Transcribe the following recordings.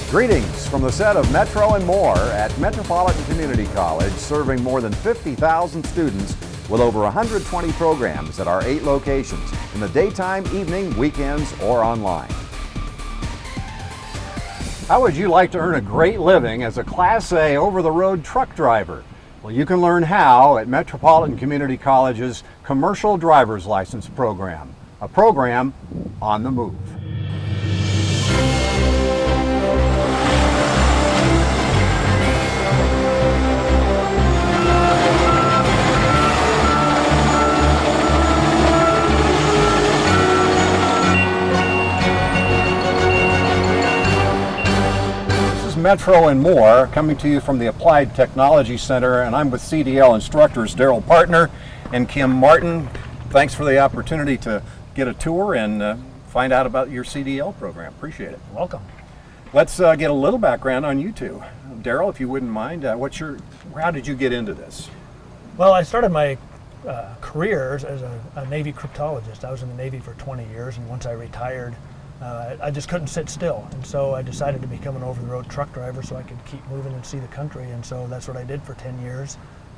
Greetings from the set of Metro and More at Metropolitan Community College, serving more than 50,000 students with over 120 programs at our 8 locations in the daytime, evening, weekends, or online. How would you like to earn a great living as a Class A over-the-road truck driver? Well, you can learn how at Metropolitan Community College's Commercial Driver's License Program, a program on the move. Metro and More, coming to you from the Applied Technology Center, and I'm with CDL instructors Daryl Partner and Kim Martin. Thanks for the opportunity to get a tour and find out about your CDL program. Appreciate it. Welcome. Let's get a little background on you two. Daryl, if you wouldn't mind, how did you get into this? Well, I started my career as a Navy cryptologist. I was in the Navy for 20 years, and once I retired, I just couldn't sit still, and so I decided to become an over-the-road truck driver so I could keep moving and see the country, and so that's what I did for 10 years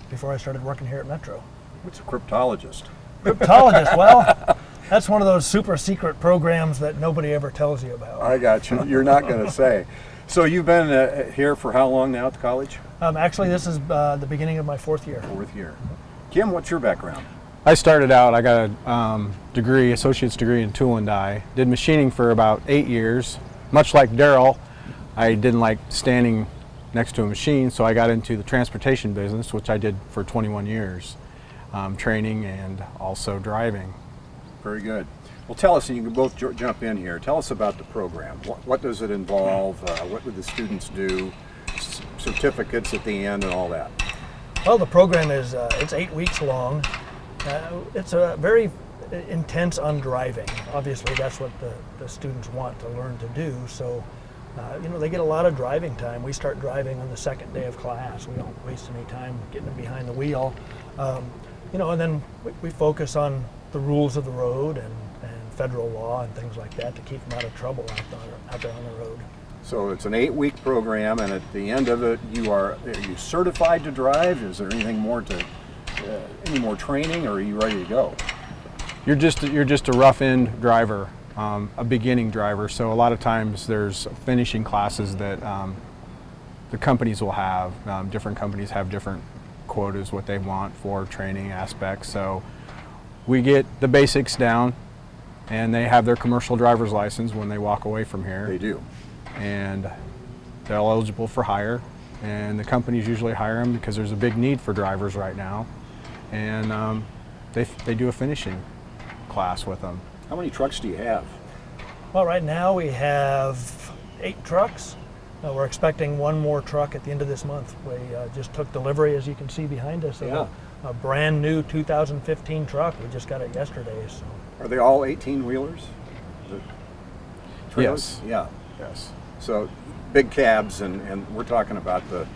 before I started working here at Metro. What's a cryptologist? Cryptologist, well, that's one of those super secret programs that nobody ever tells you about. I got you. You're not going to say. So you've been here for how long now at the college? Actually, this is the beginning of my 4th year. 4th year. Kim, what's your background? I started out, I got a associate's degree in tool and die. Did machining for about 8 years. Much like Daryl, I didn't like standing next to a machine, so I got into the transportation business, which I did for 21 years, training and also driving. Very good. Well, tell us, and you can both jump in here, tell us about the program. What does it involve? What would the students do? Certificates at the end and all that. Well, the program is it's 8 weeks long. It's very intense on driving. Obviously, that's what the students want to learn to do. So, they get a lot of driving time. We start driving on the 2nd day of class. We don't waste any time getting behind the wheel. And then we focus on the rules of the road and federal law and things like that to keep them out of trouble out there on the road. So it's an 8-week program, and at the end of it, are you certified to drive? Is there anything more to any more training, or are you ready to go? You're just a rough end driver, a beginning driver. So a lot of times there's finishing classes that the companies will have. Different companies have different quotas, what they want for training aspects. So we get the basics down, and they have their commercial driver's license when they walk away from here. They do. And they're eligible for hire, and the companies usually hire them because there's a big need for drivers right now. And they do a finishing class with them. How many trucks do you have? Well, right now we have 8 trucks. We're expecting 1 more truck at the end of this month. We just took delivery, as you can see behind us, of a brand new 2015 truck. We just got it yesterday. So. Are they all 18-wheelers? Yes. Yeah. Yes. So big cabs, and we're talking about the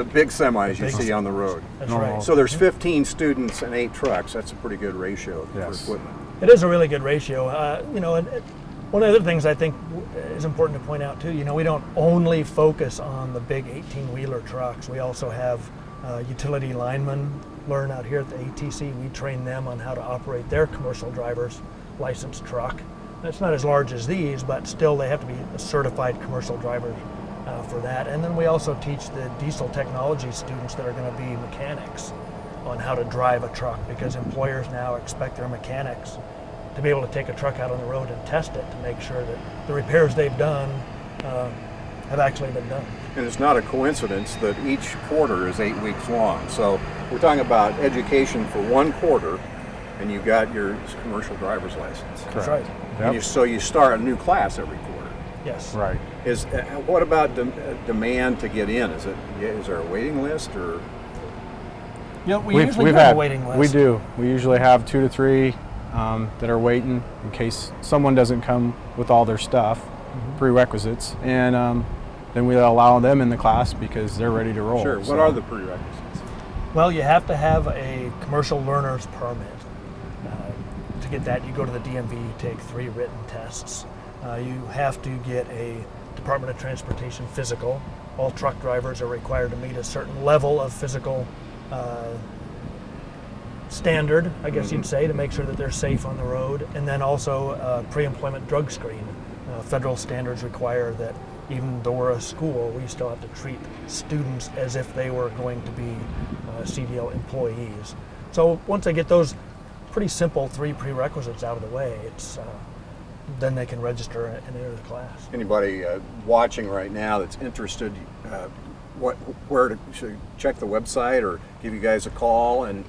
big semis you see on the road. That's right. So there's 15 students and 8 trucks. That's a pretty good ratio for equipment. It is a really good ratio. And one of the other things I think is important to point out too, we don't only focus on the big 18-wheeler trucks. We also have utility linemen learn out here at the ATC. We train them on how to operate their commercial driver's license truck. It's not as large as these, but still they have to be a certified commercial driver for that. And then we also teach the diesel technology students that are going to be mechanics on how to drive a truck, because employers now expect their mechanics to be able to take a truck out on the road and test it to make sure that the repairs they've done have actually been done. And it's not a coincidence that each quarter is 8 weeks long. So we're talking about education for 1 quarter, and you've got your commercial driver's license. That's right. Yep. So you start a new class every quarter. Yes. Right. What about demand to get in? Is there a waiting list, or? We usually have a waiting list. We do. We usually have 2 to 3 that are waiting in case someone doesn't come with all their stuff, prerequisites, and then we allow them in the class because they're ready to roll. Sure. What are the prerequisites? Well, you have to have a commercial learner's permit. To get that, you go to the DMV, you take 3 written tests. You have to get a Department of Transportation physical. All truck drivers are required to meet a certain level of physical standard, I guess you'd say, to make sure that they're safe on the road. And then also pre-employment drug screen. Federal standards require that even though we're a school, we still have to treat students as if they were going to be CDL employees. So once they get those pretty simple 3 prerequisites out of the way, it's then they can register and enter the class. Anybody watching right now that's interested, should check the website or give you guys a call, and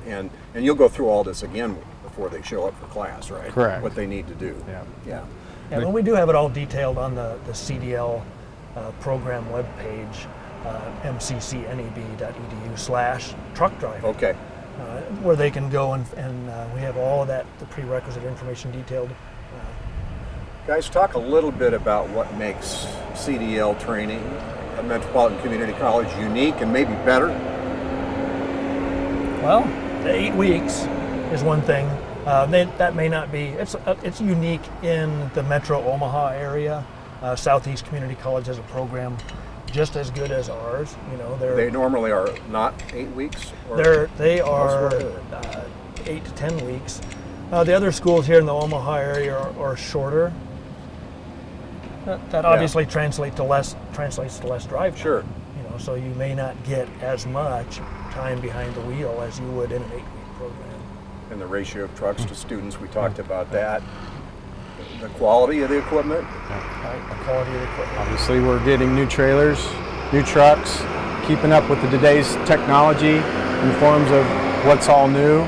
you'll go through all this again before they show up for class, right? Correct. What they need to do. Yeah. Yeah, and we do have it all detailed on the CDL program webpage, mccneb.edu/truck driver. Okay. Where they can go and we have all of that, the prerequisite information detailed. Guys, talk a little bit about what makes CDL training at Metropolitan Community College unique and maybe better. Well, the 8 weeks is one thing. That may not be, it's unique in the Metro Omaha area. Southeast Community College has a program just as good as ours. You know, they normally are not 8 weeks? They are 8 to 10 weeks. The other schools here in the Omaha area are shorter. That obviously translates to less drive time. Sure. You know, so you may not get as much time behind the wheel as you would in an 8-week program. And the ratio of trucks to students, we talked about that. The quality of the equipment. Right, the quality of the equipment. Obviously, we're getting new trailers, new trucks, keeping up with today's technology in forms of what's all new,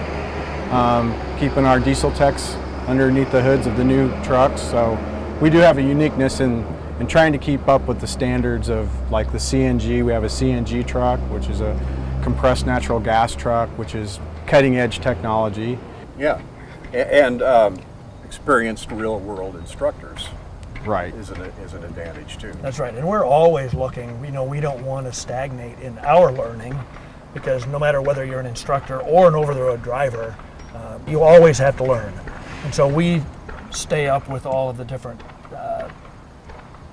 keeping our diesel techs underneath the hoods of the new trucks. So we do have a uniqueness in trying to keep up with the standards of like the CNG. We have a CNG truck, which is a compressed natural gas truck, which is cutting edge technology. Yeah, and experienced real world instructors. Right. Is an advantage too. That's right, and we're always looking. You know, we don't want to stagnate in our learning, because no matter whether you're an instructor or an over-the-road driver, you always have to learn. And so we stay up with all of the different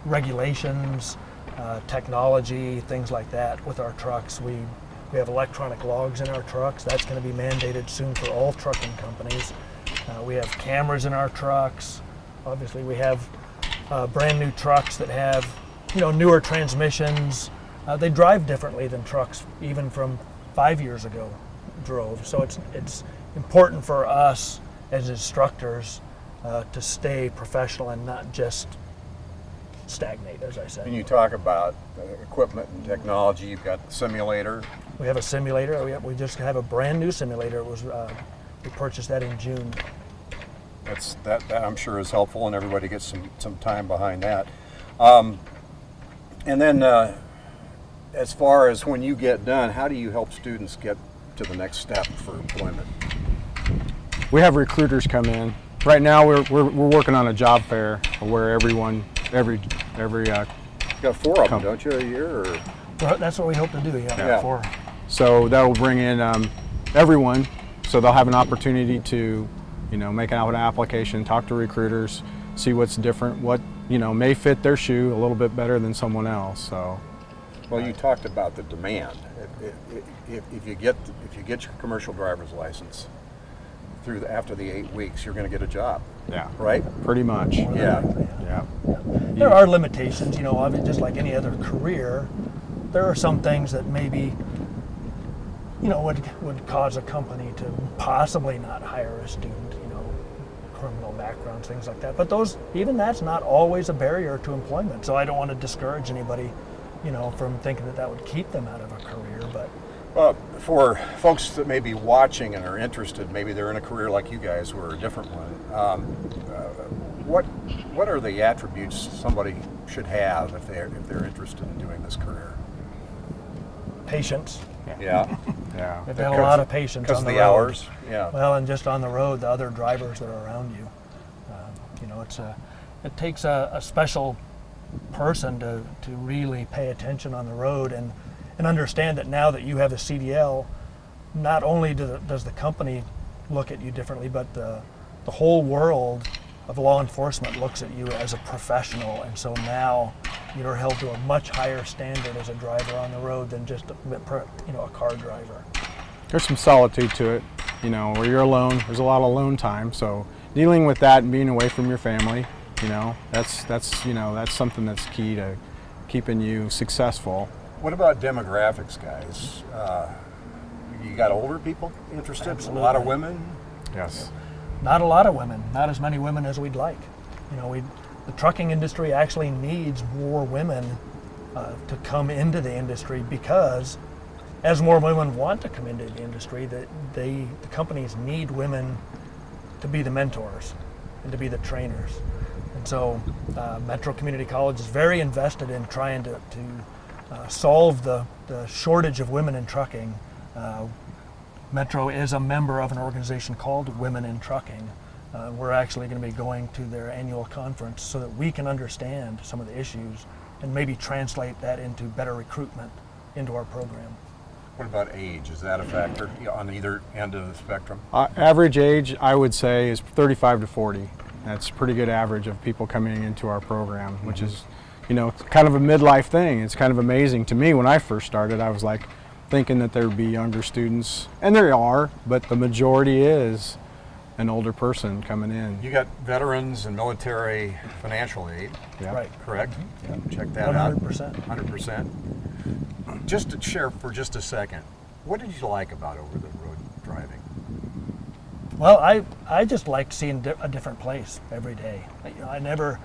regulations, technology, things like that with our trucks. We have electronic logs in our trucks. That's going to be mandated soon for all trucking companies. We have cameras in our trucks. Obviously, we have brand new trucks that have, newer transmissions. They drive differently than trucks even from 5 years ago drove. So it's important for us as instructors to stay professional and not just stagnate, as I said. And you talk about equipment and technology. You've got the simulator. We have a simulator. We just have a brand new simulator. It was we purchased that in June. That I'm sure is helpful, and everybody gets some time behind that. And then as far as when you get done, how do you help students get to the next step for employment? We have recruiters come in. Right now, we're working on a job fair where every You got 4 of them, don't you, a year? Or? Well, that's what we hope to do. Yeah. 4. So that will bring in everyone. So they'll have an opportunity to, make an application, talk to recruiters, see what's different, what may fit their shoe a little bit better than someone else. So. Well, you talked about the demand. If you get your commercial driver's license after the 8 weeks, you're going to get a job. Yeah. Right. Pretty much. Yeah. There are limitations, just like any other career. There are some things that maybe, would cause a company to possibly not hire a student, criminal backgrounds, things like that. But that's not always a barrier to employment. So I don't want to discourage anybody, from thinking that would keep them out of a career. But for folks that may be watching and are interested, maybe they're in a career like you guys or a different one, what are the attributes somebody should have if they're interested in doing this career? Patience. Yeah. Yeah. They've got a lot of patience because on of the the road. hours. Yeah. Well, and just on the road, the other drivers that are around you. It takes a special person to really pay attention on the road and understand that now that you have a CDL, not only does the company look at you differently, but the whole world of law enforcement looks at you as a professional. And so now you're held to a much higher standard as a driver on the road than just a car driver. There's some solitude to it, where you're alone. There's a lot of alone time. So dealing with that and being away from your family, that's something that's key to keeping you successful. What about demographics, guys? You got older people interested? Absolutely. A lot of women? Yes. Not a lot of women, not as many women as we'd like. The trucking industry actually needs more women to come into the industry, because as more women want to come into the industry, the companies need women to be the mentors and to be the trainers. And so Metro Community College is very invested in trying to solve the shortage of women in trucking. Metro is a member of an organization called Women in Trucking. We're actually going to be going to their annual conference so that we can understand some of the issues and maybe translate that into better recruitment into our program. What about age? Is that a factor on either end of the spectrum? Average age, I would say, is 35 to 40. That's a pretty good average of people coming into our program, which is, kind of a midlife thing. It's kind of amazing to me. When I first started, I was like thinking that there would be younger students, and there are, but the majority is an older person coming in. You got veterans and military financial aid, Yeah. Right. correct? Yeah. Check that out. 100%. 100%. Just to share for just a second, what did you like about over-the-road driving? Well, I just liked seeing a different place every day. I never,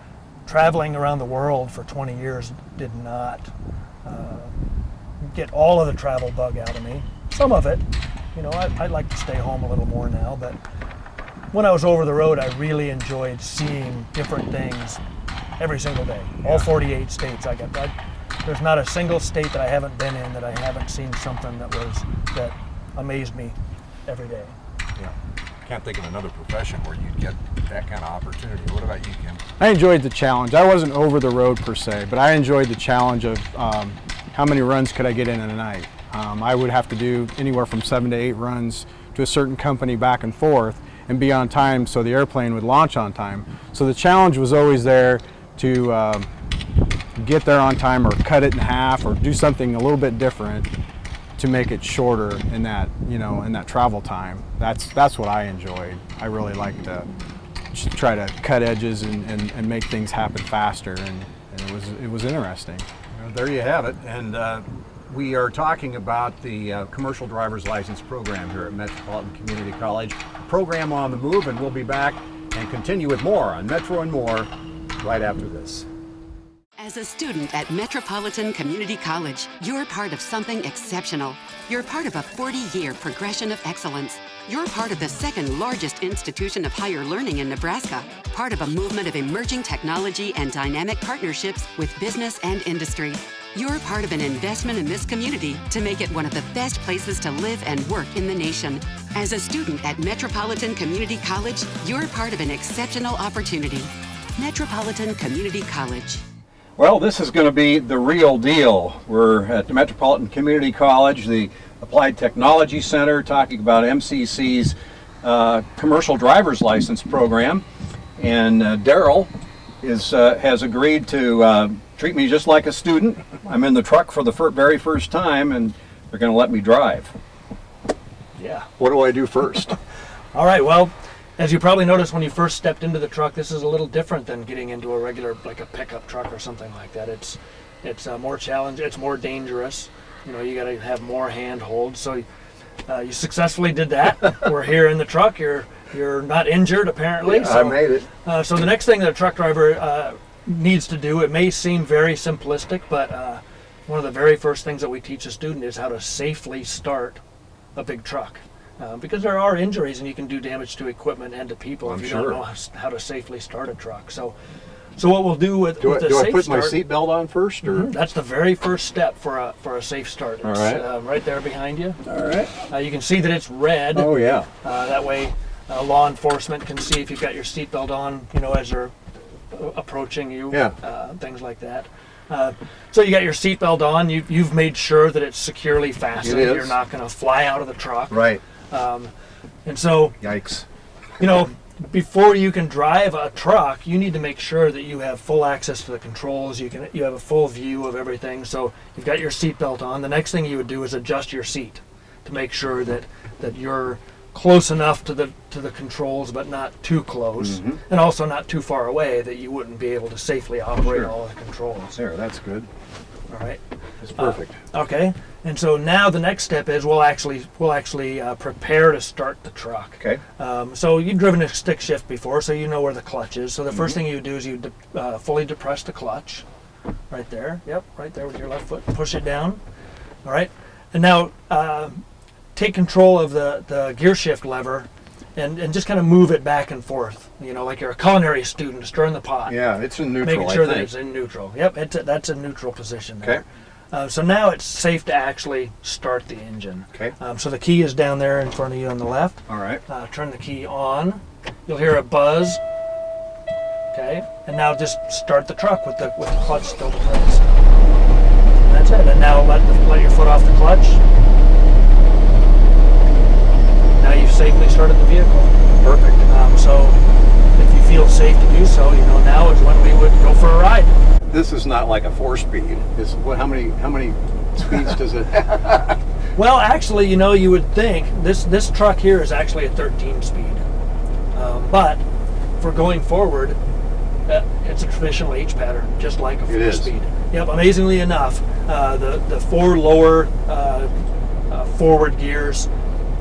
traveling around the world for 20 years did not get all of the travel bug out of me. Some of it, I'd like to stay home a little more now, but when I was over the road, I really enjoyed seeing different things every single day. All 48 states. There's not a single state that I haven't been in that I haven't seen something that amazed me every day. Yeah. Can't think of another profession where you'd get that kind of opportunity. What about you, Kim? I enjoyed the challenge. I wasn't over the road per se, but I enjoyed the challenge of how many runs could I get in a night. I would have to do anywhere from 7 to 8 runs to a certain company back and forth and be on time so the airplane would launch on time. So the challenge was always there to get there on time or cut it in half or do something a little bit different to make it shorter in that, in that travel time. That's what I enjoyed. I really like to just try to cut edges and make things happen faster, and it was interesting. Well, there you have it. And we are talking about the commercial driver's license program here at Metropolitan Community College. Program on the move, and we'll be back and continue with more on Metro and More right after this. As a student at Metropolitan Community College, you're part of something exceptional. You're part of a 40-year progression of excellence. You're part of the second largest institution of higher learning in Nebraska, part of a movement of emerging technology and dynamic partnerships with business and industry. You're part of an investment in this community to make it one of the best places to live and work in the nation. As a student at Metropolitan Community College, you're part of an exceptional opportunity. Metropolitan Community College. Well, this is going to be the real deal. We're at the Metropolitan Community College, the Applied Technology Center, talking about MCC's commercial driver's license program. And Daryl has agreed to treat me just like a student. I'm in the truck for the very first time, and they're going to let me drive. Yeah. What do I do first? All right, well, as you probably noticed when you first stepped into the truck, this is a little different than getting into a regular, like a pickup truck or something like that. It's more challenging, it's more dangerous. You got to have more handhold. So you successfully did that. We're here in the truck. You're not injured apparently. Yeah, so, I made it. So the next thing that a truck driver needs to do, it may seem very simplistic, but one of the very first things that we teach a student is how to safely start a big truck. Because there are injuries and you can do damage to equipment and to people if you don't know how to safely start a truck. So what we'll do with the do I safe put start, my seatbelt on first, or that's the very first step for a safe start. It's, all right, right there behind you. All right. You can see that it's red. Oh yeah. That way, law enforcement can see if you've got your seatbelt on. As they're approaching you. Yeah. Things like that. So you got your seatbelt on. You've made sure that it's securely fastened. It is. You're not going to fly out of the truck. Right. And so, Yikes. before you can drive a truck, you need to make sure that you have full access to the controls. You have a full view of everything. So you've got your seatbelt on. The next thing you would do is adjust your seat to make sure that you're close enough to the controls, but not too close, and also not too far away that you wouldn't be able to safely operate all the controls. There, that's good. All right. That's perfect. Okay. And so now the next step is we'll actually prepare to start the truck. Okay. So you've driven a stick shift before, so you know where the clutch is. So the first thing you do is you fully depress the clutch, right there. Yep, right there with your left foot. Push it down. All right. And now take control of the gear shift lever and just kind of move it back and forth. You know, like you're a culinary student stirring the pot. Yeah, it's in neutral. Making sure I that think. it's in neutral. Yep, that's a neutral position there. Okay. So now it's safe to actually start the engine. Okay. So the key is down there in front of you on the left. All right. Turn the key on. You'll hear a buzz. Okay. And now just start the truck with the clutch still depressed. That's it. And now let your foot off the clutch. Now you've safely started the vehicle. Perfect. So if you feel safe to do so, you know, now is when we would go for a ride. This is not like a 4-speed. It's what? How many speeds does it have? Well, actually, you know, you would think this truck here is actually a 13 speed, but for going forward, it's a traditional H pattern, just like a 4-speed. Yep. Amazingly enough, the 4 lower forward gears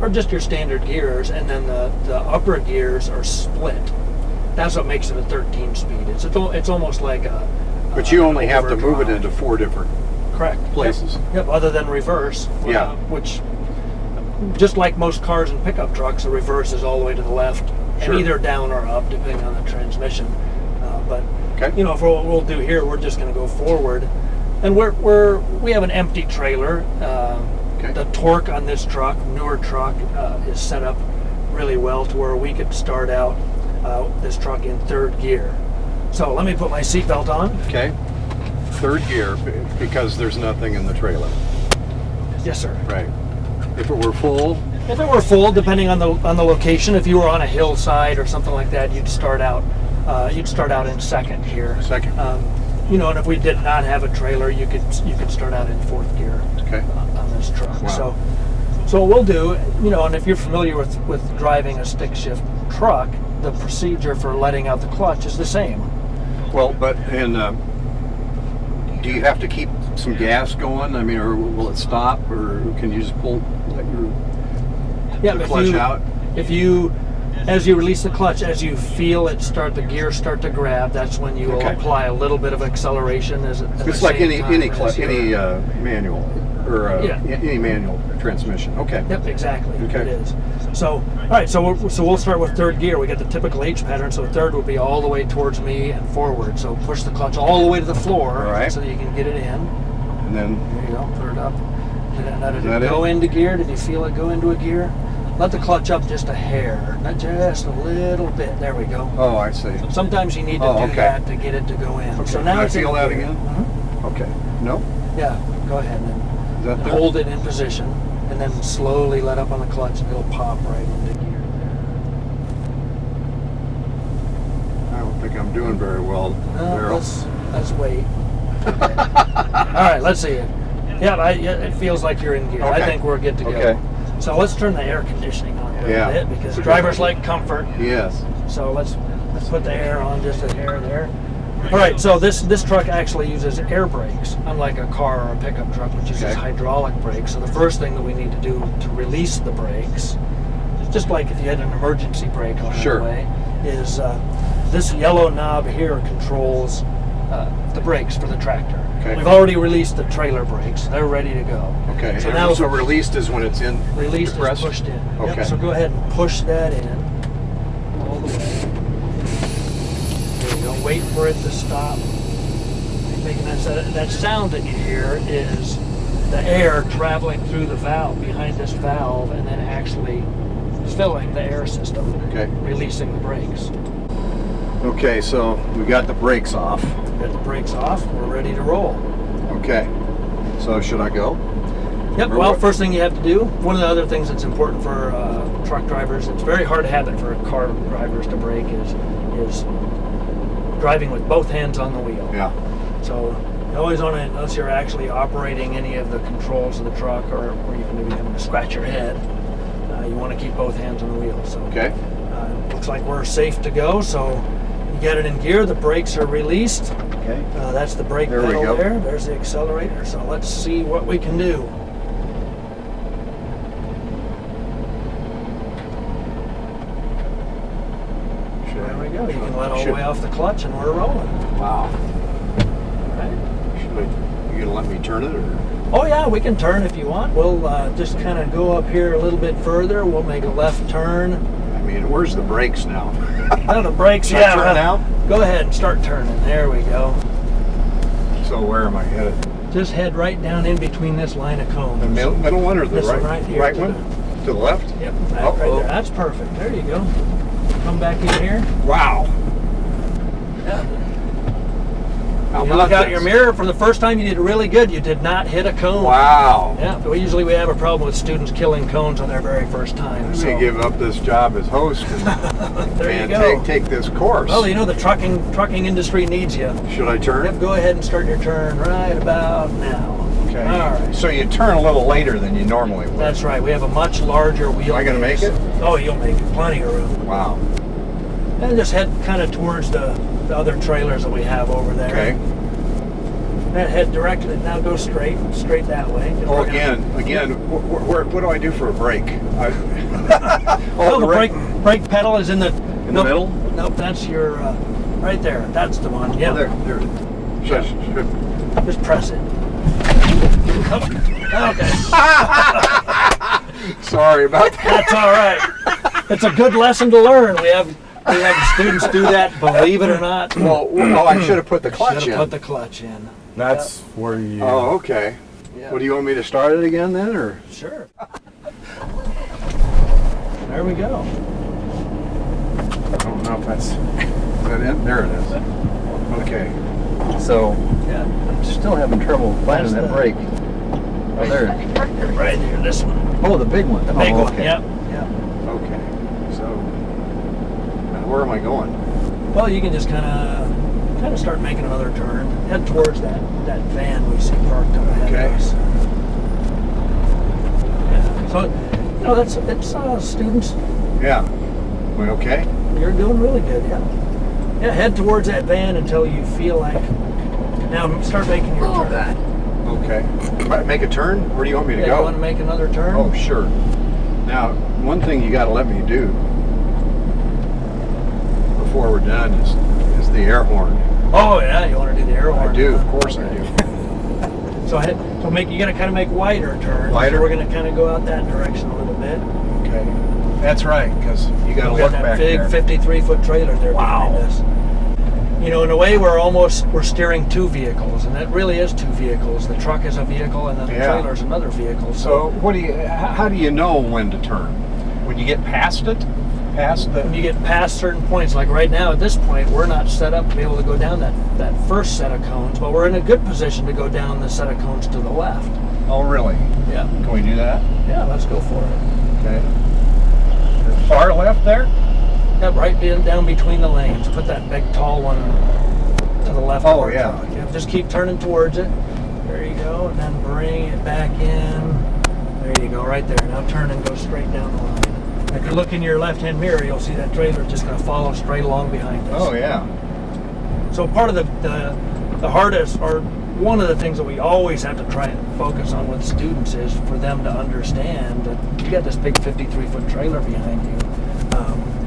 are just your standard gears, and then the upper gears are split. That's what makes it a 13 speed. It's almost like a. But you only have to move it overdrive. into 4 different Correct. places. Yep, other than reverse. Yeah. Which, just like most cars and pickup trucks, the reverse is all the way to the left, Sure. and either down or up, depending on the transmission. But Okay. you know, for what we'll do here, we're just going to go forward, and we have an empty trailer. Okay. The torque on this truck, newer truck, is set up really well to where we could start out this truck in 3rd gear. So let me put my seatbelt on. Okay. 3rd gear because there's nothing in the trailer. Yes, sir. Right. If it were full. If it were full, depending on the location, if you were on a hillside or something like that, you'd start out in 2nd gear. 2nd. You know, and if we did not have a trailer, you could start out in 4th gear. Okay. On this truck. Wow. So what we'll do, you know, and if you're familiar with driving a stick shift truck, the procedure for letting out the clutch is the same. Well, but do you have to keep some gas going? I mean, or will it stop, or can you just let the clutch out? If you, as you release the clutch, as you feel it the gears start to grab, that's when you will apply a little bit of acceleration. It's like any manual or any manual transmission. Okay. Yep, exactly. Okay. It is. So, all right. So we'll start with 3rd gear. We got the typical H pattern. So 3rd will be all the way towards me and forward. So push the clutch all the way to the floor, all right, so that you can get it in. And then There you go. Put it up. Did that it go into gear? Did you feel it go into a gear? Let the clutch up just a hair, not just a little bit. There we go. Oh, I see. Sometimes you need to do that to get it to go in. Okay. So now Can I it's in feel that gear. again? Mhm. Okay. No. Yeah. Go ahead Is that and there? hold it in position, and then slowly let up on the clutch, and it'll pop right into gear. I don't think I'm doing very well, Daryl. Let's wait. Okay. All right. Let's see it. Yeah, it feels like you're in gear. I Okay. think we're good to go. Okay. So let's turn the air conditioning on a little bit, because It's a drivers good idea. like comfort. Yes. So let's put the air on just a hair there. All right, so this truck actually uses air brakes, unlike a car or a pickup truck, which uses hydraulic brakes. So the first thing that we need to do to release the brakes, just like if you had an emergency brake on the way, is this yellow knob here controls the brakes for the tractor. Okay. We've already released the trailer brakes; they're ready to go. Okay. So now, released is when it's in. released depressed? is pushed in. Okay. Yep, so go ahead and push that in all the way. There you go. Wait for it to stop. Making that sound that you hear is the air traveling through the valve, behind this valve, and then actually filling the air system. Okay. Releasing the brakes. Okay, so we got the brakes off. Get the brakes off. We're ready to roll. Okay. So should I go? Yep. Well, first thing you have to do, one of the other things that's important for truck drivers, it's a very hard habit for car drivers to break, is driving with both hands on the wheel. Yeah. So you always want to, unless you're actually operating any of the controls of the truck, or even maybe having to scratch your head, you want to keep both hands on the wheel. So Okay. looks like we're safe to go. So you get it in gear, the brakes are released. Okay. That's the brake There we pedal go. there. There's the accelerator. So let's see what we can do. There we go. You can let all the way off the clutch and we're rolling. Wow. Right? You gonna let me turn it, or? Oh yeah, we can turn if you want. We'll just kind of go up here a little bit further. We'll make a left turn. I mean, where's the brakes now? Oh, the brakes, Should yeah. I turn now? Go ahead and start turning. There we go. So where am I headed? Just head right down in between this line of cones. The middle one or the This right? one right here. Right to one? the- To the left? Yep, right Oh. there. That's perfect. There you go. Come back in here. Wow. Yeah. How You about look out this? your mirror. For the first time, you did really good. You did not hit a cone. Wow. Yeah, we usually have a problem with students killing cones on their very first time. I'm So gonna give up this job as host there and you go. take this course. Well, you know the trucking industry needs you. Should I turn? Yep, go ahead and start your turn right about now. Okay. All right. So you turn a little later than you normally would. That's right. We have a much larger wheel. Am I gonna make it? Oh, you'll make it. Plenty of room. Wow. And just head kind of towards the other trailers that we have over there. Okay. And head directly. Now go straight that way. Oh, We're gonna- again. What do I do for a brake? Oh, the brake pedal is in the the middle? Nope, that's your right there. That's the one. Yeah. Oh, there. Just press it. Okay. Sorry about that. That's all right. It's a good lesson to learn. We have students do that, believe it or not. Well, I should have put the clutch Should in. have put the clutch in. That's where you. Oh, okay. Yeah. What do you want me to start it again then, or? Sure. There we go. I don't know if that's. Is that it? There it is. Okay. So Yeah. I'm still having trouble finding That's that the- brake. Oh, there. Right here, this one. Oh, the big one. The big oh, one. okay. Yep. Yep. Okay. So, where am I going? Well, you can just kind of start making another turn. Head towards that van we see parked up ahead Okay. of us. Yeah. So, no, it's students. Yeah. We okay? You're doing really good. Yeah. Yeah. Head towards that van until you feel like. Now start making your turn. Okay. Make a turn? Where do you want me to Yeah, go? you want to make another turn? Oh, sure. Now, one thing you got to let me do before we're done is the air horn. Oh yeah, you want to do the air horn? I do, huh? of course I do. You got to kind of make wider turns. Wider? So we're going to kind of go out that direction a little bit. Okay. That's right, because you got to We look got that back big there. 53-foot trailer there Wow. behind us. You know, in a way, we're steering two vehicles, and that really is two vehicles. The truck is a vehicle, and then the Yeah. trailer is another vehicle. So, how do you know when to turn? When you get past it? Past when the. you get past certain points, like right now at this point, we're not set up to be able to go down that first set of cones, but we're in a good position to go down the set of cones to the left. Oh, really? Yeah. Can we do that? Yeah, let's go for it. Okay. Far left there? Yeah, right down between the lanes. Put that big tall one to the left. Oh, of our yeah. truck. Yeah. Just keep turning towards it. There you go, and then bring it back in. There you go, right there. Now turn and go straight down the line. If you look in your left-hand mirror, you'll see that trailer just going to follow straight along behind us. Oh, yeah. So part of the hardest, or one of the things that we always have to try and focus on with students is for them to understand that you got this big 53-foot trailer behind you.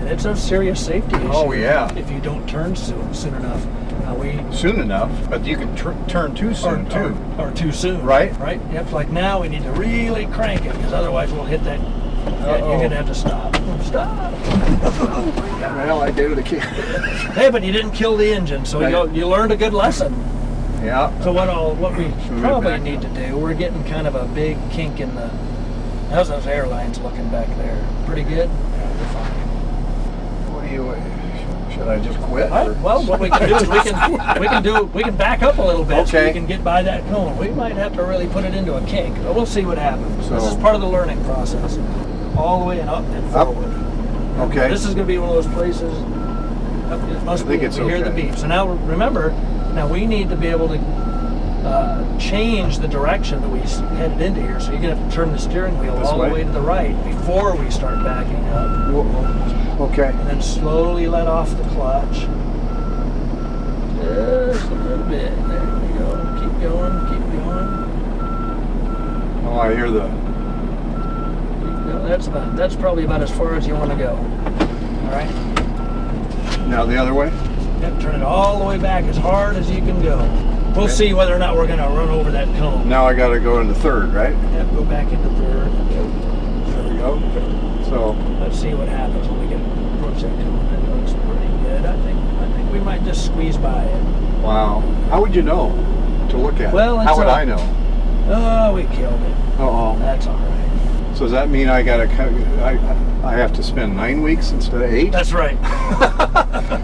And it's a serious safety issue. Oh, yeah. If you don't turn soon enough. Soon enough, but you can turn too soon, too. Or too soon. Right? Right. Yep. Like now, we need to really crank it because otherwise we'll hit that. Yeah, Uh-oh. you're gonna have to stop. Stop. Well, I did it again. Hey, but you didn't kill the engine, so you learned a good lesson. Yeah. So what we Move probably back need up. to do, we're getting kind of a big kink in the. How's those airlines looking back there? Pretty good. What do you? Should I just quit? All right, well, what we can do is we can back up a little bit so Okay. we can get by that cone. We might have to really put it into a cake, but we'll see what happens. This is So- part of the learning process. All the way and up and Up. forward. Okay. This is going to be one of those places. It must I think be. it's We hear the okay. beep. So now remember, now we need to be able to change the direction that we headed into here. So you're going to have to turn the steering wheel This all way? the way to the right before we start backing up. Okay. And then slowly let off the clutch. Just a little bit. There we go. Keep going. Keep going. Oh, I hear the. That's probably about as far as you want to go. All right. Now the other way? Yep, turn it all the way back as hard as you can go. We'll Okay. see whether or not we're going to run over that cone. Now I got to go into third, right? Yep, go back into third. There we go. So, Let's see what happens when we get approach that cone. That looks pretty good. I think we might just squeeze by it. wow. How would you know to look at Well, it? it's How would a- I know? Oh, we killed it. Uh-oh. That's all right. So does that mean I have to spend 9 weeks instead of 8? That's right.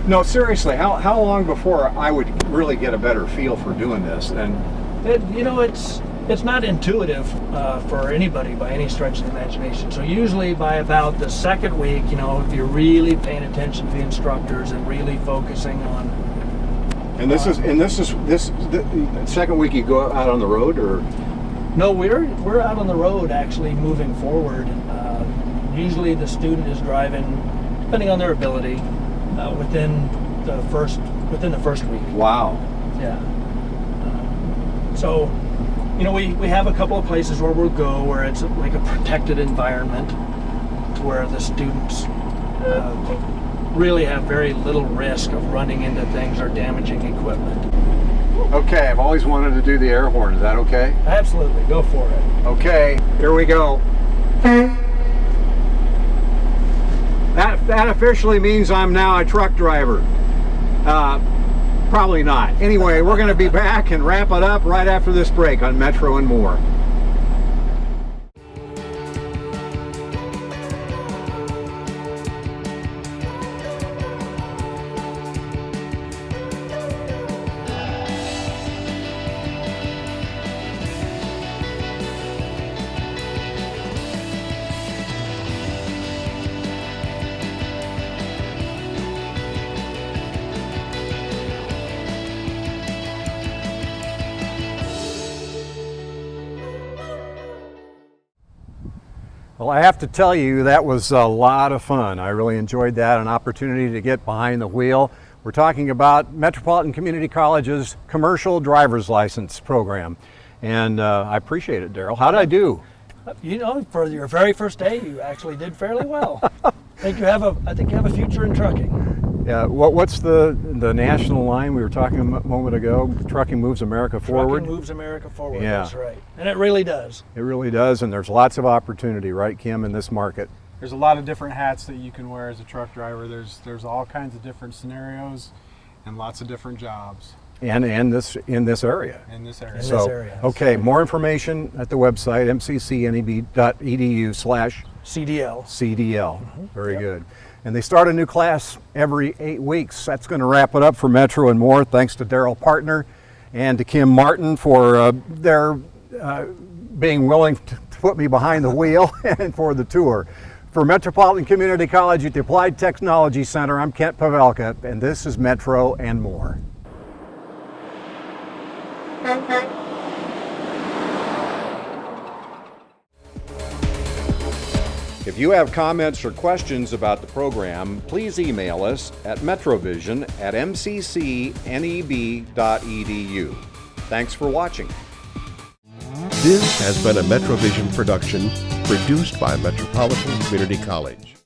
No, seriously, how long before I would really get a better feel for doing this? And It's not intuitive for anybody by any stretch of the imagination. So usually by about the second week, if you're really paying attention to the instructors and really focusing on. this is the second week you go out on the road, or No, we're out on the road actually moving forward. Usually the student is driving, depending on their ability, within the first week. wow. Yeah. So, we have a couple of places where we'll go where it's like a protected environment where the students really have very little risk of running into things or damaging equipment. Okay, I've always wanted to do the air horn. Is that okay? Absolutely, go for it. Okay, here we go. That officially means I'm now a truck driver. Probably not. Anyway, we're going to be back and wrap it up right after this break on Metro and More. Well, I have to tell you, that was a lot of fun. I really enjoyed that, an opportunity to get behind the wheel. We're talking about Metropolitan Community College's commercial driver's license program. And I appreciate it, Daryl. How did I do? For your very first day, you actually did fairly well. I think you have a future in trucking. Yeah, what's the national line we were talking a moment ago? Trucking moves America forward. Trucking moves America forward, Yeah. That's right. And it really does. It really does, and there's lots of opportunity, right, Kim, in this market? There's a lot of different hats that you can wear as a truck driver. There's all kinds of different scenarios and lots of different jobs And in this area. in this area. In So, this area. okay, more information at the website, mccneb.edu/CDL. CDL. Very good. And they start a new class every 8 weeks. That's going to wrap it up for Metro and More. Thanks to Daryl Partner and to Kim Martin for their being willing to put me behind the wheel and for the tour. For Metropolitan Community College at the Applied Technology Center, I'm Kent Pavelka, and this is Metro and More. If you have comments or questions about the program, please email us at metrovision@mccneb.edu. Thanks for watching. This has been a MetroVision production produced by Metropolitan Community College.